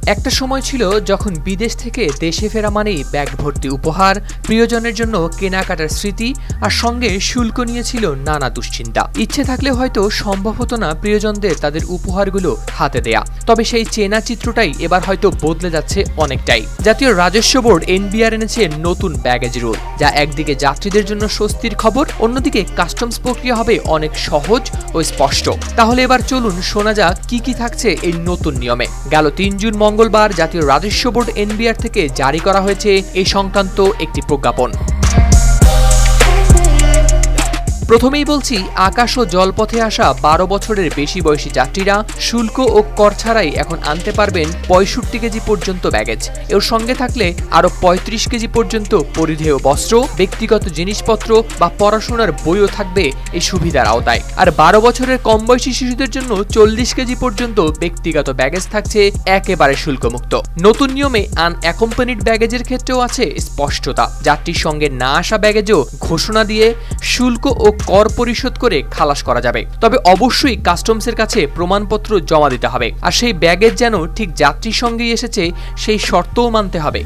একটা সময় ছিল যখন বিদেশ থেকে দেশে ফেরা মানেই ব্যাগ ভর্তি উপহার, প্রিয়জনের জন্য কেনাকাটার স্মৃতি আর সঙ্গে শুল্ক নিয়েছিল নানা দুশ্চিন্তা। ইচ্ছে থাকলে হয়তো সম্ভব হতো না প্রিয়জনদের তাদের উপহারগুলো হাতে দেয়া। তবে সেই চেনা চিত্রটাই এবার হয়তো বদলে যাচ্ছে অনেকটাই। জাতীয় রাজস্ব বোর্ড এনবিআর এনেছে নতুন ব্যাগেজ রুল, যা একদিকে যাত্রীদের জন্য স্বস্তির খবর, অন্যদিকে কাস্টমস প্রক্রিয়া হবে অনেক সহজ ও স্পষ্ট। তাহলে এবার চলুন শোনা যাক কি থাকছে এই নতুন নিয়মে। গেল ৩ জুন মঙ্গলবার জাতীয় রাজস্ব বোর্ড এনবিআর থেকে জারি করা হয়েছে এই সংক্রান্ত একটি প্রজ্ঞাপন। প্রথমেই বলছি, আকাশ ও জলপথে আসা ১২ বছরের বেশি বয়সী যাত্রীরা শুল্ক ও কর ছাড়াই এখন আনতে পারবেন ৬৫ কেজি পর্যন্ত ব্যাগেজ। এর সঙ্গে থাকলে আরও ৩৫ কেজি পর্যন্ত পরিধেয় বস্ত্র, ব্যক্তিগত জিনিসপত্র বা পড়াশোনার বইও থাকবে এই সুবিধার আওতায়। আর ১২ বছরের কম বয়সী শিশুদের জন্য ৪০ কেজি পর্যন্ত ব্যক্তিগত ব্যাগেজ থাকছে একেবারে শুল্কমুক্ত। নতুন নিয়মে আনঅ্যাকম্পানিড ব্যাগেজের ক্ষেত্রেও আছে স্পষ্টতা। যাত্রীর সঙ্গে না আসা ব্যাগেজও ঘোষণা দিয়ে শুল্ক ও কর পরিশোধ করে খালাস করা যাবে। তবে অবশ্যই কাস্টমসের কাছে প্রমাণপত্র জমা দিতে হবে, আর সেই ব্যাগেজ যেন ঠিক যাত্রীর সঙ্গেই এসেছে সেই শর্তও মানতে হবে।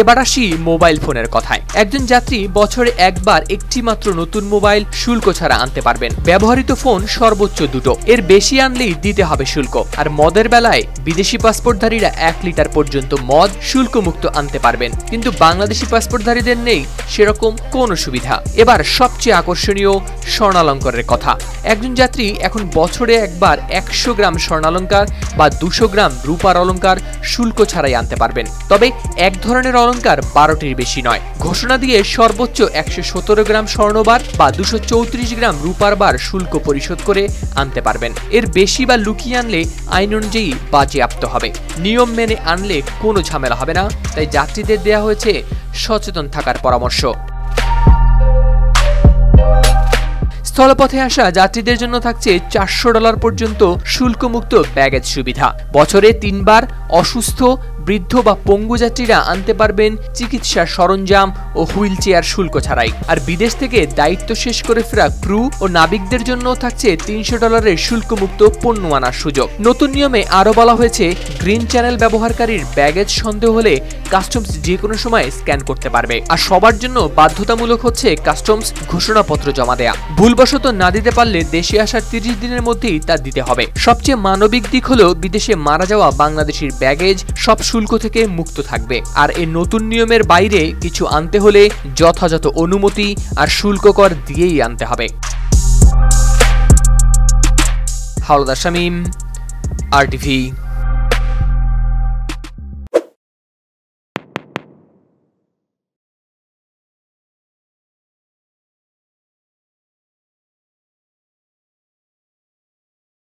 এবার আসি মোবাইল ফোনের কথায়। একজন যাত্রী বছরে একবার একটি মাত্র নতুন মোবাইল শুল্ক ছাড়া আনতে পারবেন। ব্যবহৃত ফোন সর্বোচ্চ 2টো, এর বেশি আনলেই দিতে হবে শুল্ক। আর মদের বেলায় বিদেশি পাসপোর্টধারীরা ১ লিটার পর্যন্ত মদ শুল্কমুক্ত আনতে পারবেন, কিন্তু বাংলাদেশি পাসপোর্টধারীদের নেই সেরকম কোনো সুবিধা। এবার সবচেয়ে আকর্ষণীয় স্বর্ণালঙ্কারের কথা। একজন যাত্রী এখন বছরে একবার ১০০ গ্রাম স্বর্ণালঙ্কার বা ২০০ গ্রাম রূপার অলঙ্কার শুল্ক ছাড়াই আনতে পারবেন। তবে এক ধরনের অলঙ্কার ১২টির বেশি নয়। ঘোষণা দিয়ে সর্বোচ্চ ১১৭ গ্রাম স্বর্ণবার বা ২৩৪ গ্রাম রূপার বার শুল্ক পরিশোধ করে আনতে পারবেন। এর বেশি বা লুকিয়ে আনলে আইন অনুযায়ী বাজেয়াপ্ত হবে। নিয়ম মেনে আনলে কোনো ঝামেলা হবে না, তাই যাত্রীদের দেয়া হয়েছে সচেতন থাকার পরামর্শ। স্থলপথে আসা যাত্রীদের জন্য থাকছে $৪০০ পর্যন্ত শুল্কমুক্ত ব্যাগেজ সুবিধা। বছরে ৩ বার অসুস্থ, বৃদ্ধ বা পঙ্গু যাত্রীরা আনতে পারবেন চিকিৎসার সরঞ্জাম ও হুইল চেয়ার শুল্ক ছাড়াই। আর বিদেশ থেকে দায়িত্ব শেষ করে ফেরা ক্রু ও নাবিকদের জন্য থাকছে $৩০০ শুল্কমুক্ত পণ্য আনার সুযোগ। নতুন নিয়মে আরও বলা হয়েছে, গ্রিন চ্যানেল ব্যবহারকারীর ব্যাগেজ সন্দেহ হলে কাস্টমস যে কোনো সময় স্ক্যান করতে পারবে। আর সবার জন্য বাধ্যতামূলক হচ্ছে কাস্টমস ঘোষণাপত্র জমা দেয়া। ভুলবশত না দিতে পারলে দেশে আসার ৩০ দিনের মধ্যেই তা দিতে হবে। সবচেয়ে মানবিক দিক হলো বিদেশে মারা যাওয়া বাংলাদেশির ব্যাগেজ সব শুল্ক থেকে মুক্ত থাকবে। আর এই নতুন নিয়মের বাইরে কিছু আনতে হলে যথাযথ অনুমতি আর শুল্ক কর দিয়েই আনতে হবে। হাওলাদার শামীম, RTV।